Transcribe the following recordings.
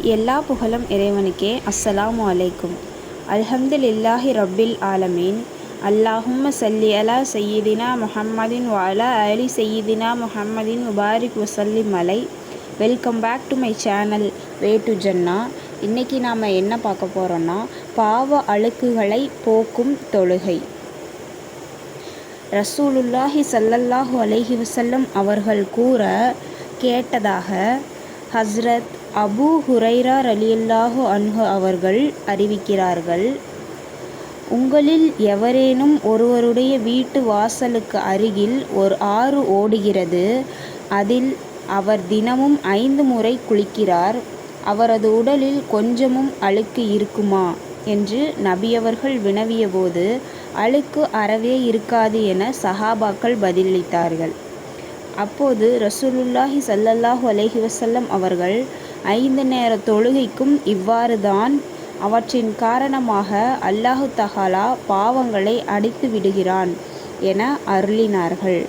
எல்லா புகழும் இறைவனுக்கே. அஸ்ஸலாமு அலைக்கும். அல்ஹம்துலில்லாஹி ரப்பில் ஆலமீன். அல்லாஹும்ம ஸல்லி அலா சய்யிதினா முஹம்மதின் வ அலா ஆலி சய்யிதினா முஹம்மதின் முபாரிக் வசல்லிம் அலை. Welcome back to my channel way to ஜன்னா. இன்றைக்கி நாம் என்ன பார்க்க போகிறோன்னா, பாவ அழுக்குகளை போக்கும் தொழுகை. ரசூலுல்லாஹி ஸல்லல்லாஹு அலைஹி வஸல்லம் அவர்கள் கூற கேட்டதாக ஹஸ்ரத் அபூ ஹுரைரா ரலியல்லாஹு அன்ஹு அவர்கள் அறிவிக்கிறார்கள். உங்களில் எவரேனும் ஒருவருடைய வீட்டு வாசலுக்கு அருகில் ஒரு ஆறு ஓடுகிறது. அதில் அவர் தினமும் 5 முறை குளிக்கிறார். அவரது உடலில் கொஞ்சமும் அழுக்கு இருக்குமா என்று நபியவர்கள் வினவியபோது, அழுக்கு அறவே இருக்காது என சஹாபாக்கள் பதிலளித்தார்கள். அப்போது ரசூலுல்லாஹி ஸல்லல்லாஹு அலைஹி வஸல்லம் அவர்கள் 5 நேர தொழுகைக்கும் இவ்வாறு தான், அவற்றின் காரணமாக அல்லாஹு தஆலா பாவங்களை அடித்து விடுகிறான் என அருளினார்கள்.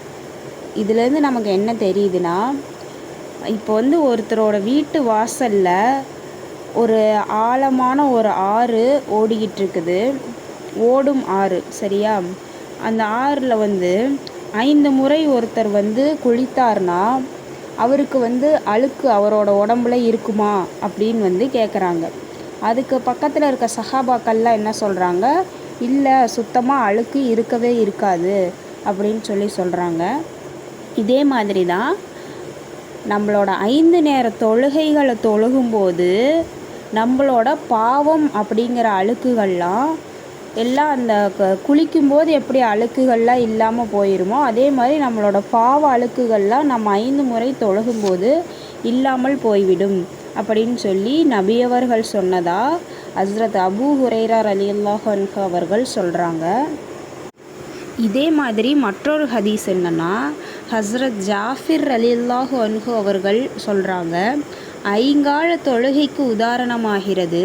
இதிலேருந்து நமக்கு என்ன தெரியுதுன்னா, இப்போ ஒருத்தரோட வீட்டு வாசலில் ஒரு ஆழமான ஒரு ஆறு ஓடிக்கிட்டு இருக்குது. ஓடும் ஆறு, சரியா? அந்த ஆறில் 5 முறை ஒருத்தர் குளித்தார்னா அவருக்கு அழுக்கு அவரோட உடம்புல இருக்குமா அப்படின்னு கேட்குறாங்க. அதுக்கு பக்கத்தில் இருக்க சஹாபாக்கள்லாம் என்ன சொல்கிறாங்க, இல்லை, சுத்தமாக அழுக்கு இருக்கவே இருக்காது அப்படின்னு சொல்கிறாங்க. இதே மாதிரி தான் நம்மளோட 5 நேர தொழுகைகளை தொழுகும்போது நம்மளோட பாவம் அப்படிங்கிற அழுக்குகள்லாம் எல்லாம் அந்த குளிக்கும்போது எப்படி அழுக்குகள்லாம் இல்லாமல் போயிடுமோ, அதே மாதிரி நம்மளோட பாவ அழுக்குகள்லாம் நம்ம 5 முறை தொழுகும்போது இல்லாமல் போய்விடும் அப்படின்னு நபியவர்கள் சொன்னதா ஹஸ்ரத் அபூ ஹுரைரா ரலியல்லாஹு அன்ஹு அவர்கள் சொல்கிறாங்க. இதே மாதிரி மற்றொரு ஹதீஸ் என்னன்னா, ஹஸ்ரத் ஜாஃபிர் ரலியல்லாஹு அன்ஹு அவர்கள் சொல்கிறாங்க, ஐங்கால தொழுகைக்கு உதாரணமாகிறது.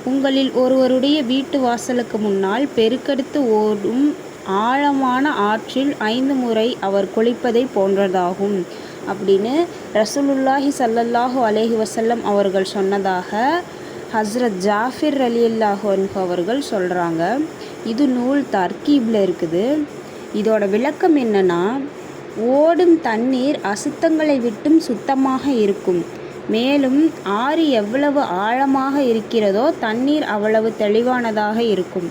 உங்களில் ஒருவருடைய வீட்டு வாசலுக்கு முன்னால் பெருக்கெடுத்து ஓடும் ஆழமான ஆற்றில் 5 முறை அவர் குளிப்பதை போன்றதாகும் அப்படின்னு ரசூலுல்லாஹி ஸல்லல்லாஹு அலைஹி வஸல்லம் அவர்கள் சொன்னதாக ஹஸ்ரத் ஜாஃபிர் ரலியல்லாஹு அன்ஹு அவர்கள் சொல்கிறாங்க. இது நூல் தர்கீபில் இருக்குது. இதோட விளக்கம் என்னன்னா, ஓடும் தண்ணீர் அசுத்தங்களை விட்டும் சுத்தமாக இருக்கும். மேலும் ஆறு எவ்வளவு ஆழமாக இருக்கிறதோ தண்ணீர் அவ்வளவு தெளிவானதாக இருக்கும்.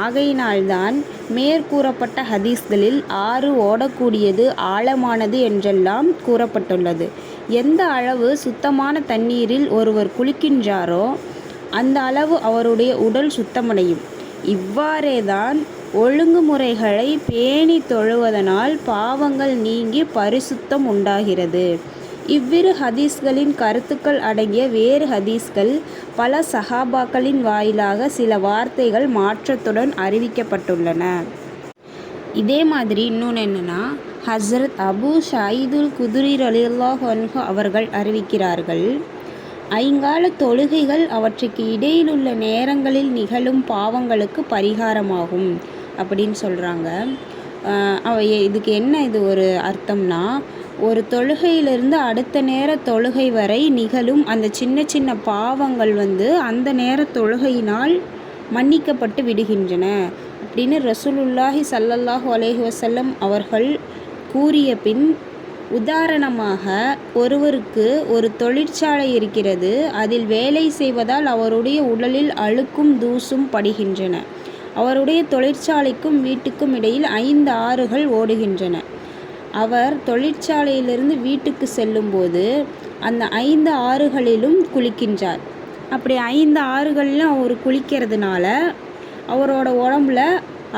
ஆகையினால்தான் மேற்கூறப்பட்ட ஹதீஸ்களில் ஆறு ஓடக்கூடியது ஆழமானது என்றெல்லாம் கூறப்பட்டுள்ளது. எந்த அளவு சுத்தமான தண்ணீரில் ஒருவர் குளிக்கின்றாரோ அந்த அளவு அவருடைய உடல் சுத்தமடையும். இவ்வாறேதான் ஒழுங்குமுறைகளை பேணி தொழுவதனால் பாவங்கள் நீங்கி பரிசுத்தம் உண்டாகிறது. இவ்விரு ஹதீஸ்களின் கருத்துக்கள் அடங்கிய வேறு ஹதீஸ்கள் பல சஹாபாக்களின் வாயிலாக சில வார்த்தைகள் மாற்றத்துடன் அறிவிக்கப்பட்டுள்ளன. இதே மாதிரி இன்னொன்று என்னென்னா, ஹஸ்ரத் அபூ ஸயீதுல் குதுரி ரலியல்லாஹு அன்ஹு அவர்கள் அறிவிக்கிறார்கள், ஐங்கால தொழுகைகள் அவற்றுக்கு இடையிலுள்ள நேரங்களில் நிகழும் பாவங்களுக்கு பரிகாரமாகும் அப்படின்னு சொல்கிறாங்க. இதுக்கு என்ன இது ஒரு அர்த்தம்னா, ஒரு தொழுகையிலிருந்து அடுத்த நேர தொழுகை வரை நிகழும் அந்த சின்ன சின்ன பாவங்கள் அந்த நேர தொழுகையினால் மன்னிக்கப்பட்டு விடுகின்றன அப்படின்னு ரசூலுல்லாஹி ஸல்லல்லாஹு அலைஹி வஸல்லம் அவர்கள் கூறிய பின், உதாரணமாக ஒருவருக்கு ஒரு தொழிற்சாலை இருக்கிறது. அதில் வேலை செய்வதால் அவருடைய உடலில் அழுக்கும் தூசும் படுகின்றன. அவருடைய தொழிற்சாலைக்கும் வீட்டுக்கும் இடையில் 5 ஆறுகள் ஓடுகின்றன. அவர் தொழிற்சாலையிலிருந்து வீட்டுக்கு செல்லும்போது அந்த 5 ஆறுகளிலும் குளிக்கின்றார். அப்படி 5 ஆறுகளிலும் அவர் குளிக்கிறதுனால அவரோட உடம்புல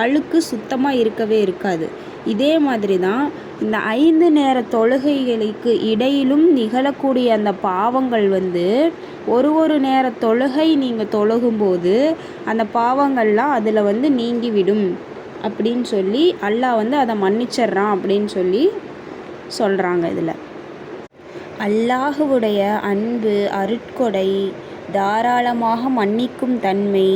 அழுக்கு சுத்தமாக இருக்கவே இருக்காது. இதே மாதிரி தான் இந்த 5 நேர தொழுகைகளுக்கு இடையிலும் நிகழக்கூடிய அந்த பாவங்கள் ஒரு நேர தொழுகை நீங்கள் தொழுகும்போது அந்த பாவங்கள்லாம் அதில் நீங்கிவிடும் அப்படின்னு அல்லாஹ் அதை மன்னிச்சிட்றான் அப்படின்னு சொல்கிறாங்க. இதில் அல்லாஹுவுடைய அன்பு, அருட்கொடை, தாராளமாக மன்னிக்கும் தன்மை,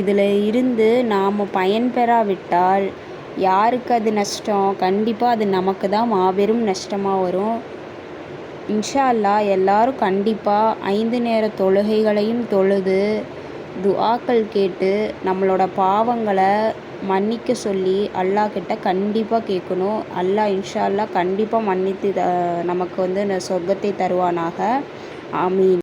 இதில் இருந்து நாம் பயன்பெறாவிட்டால் யாருக்கு அது நஷ்டம்? கண்டிப்பாக அது நமக்கு தான் மாபெரும் நஷ்டமாக வரும். இன்ஷா அல்லாஹ் எல்லாரும் கண்டிப்பாக 5 நேர தொழுகைகளையும் தொழுது துஆக்கள் கேட்டு நம்மளோட பாவங்களை மன்னிக்க சொல்லி அல்லாஹ் கிட்ட கண்டிப்பாக கேட்கணும். அல்லாஹ் இன்ஷா அல்லாஹ் கண்டிப்பாக மன்னித்து நமக்கு வந்து சொர்க்கத்தை தருவானாக. ஆமீன்.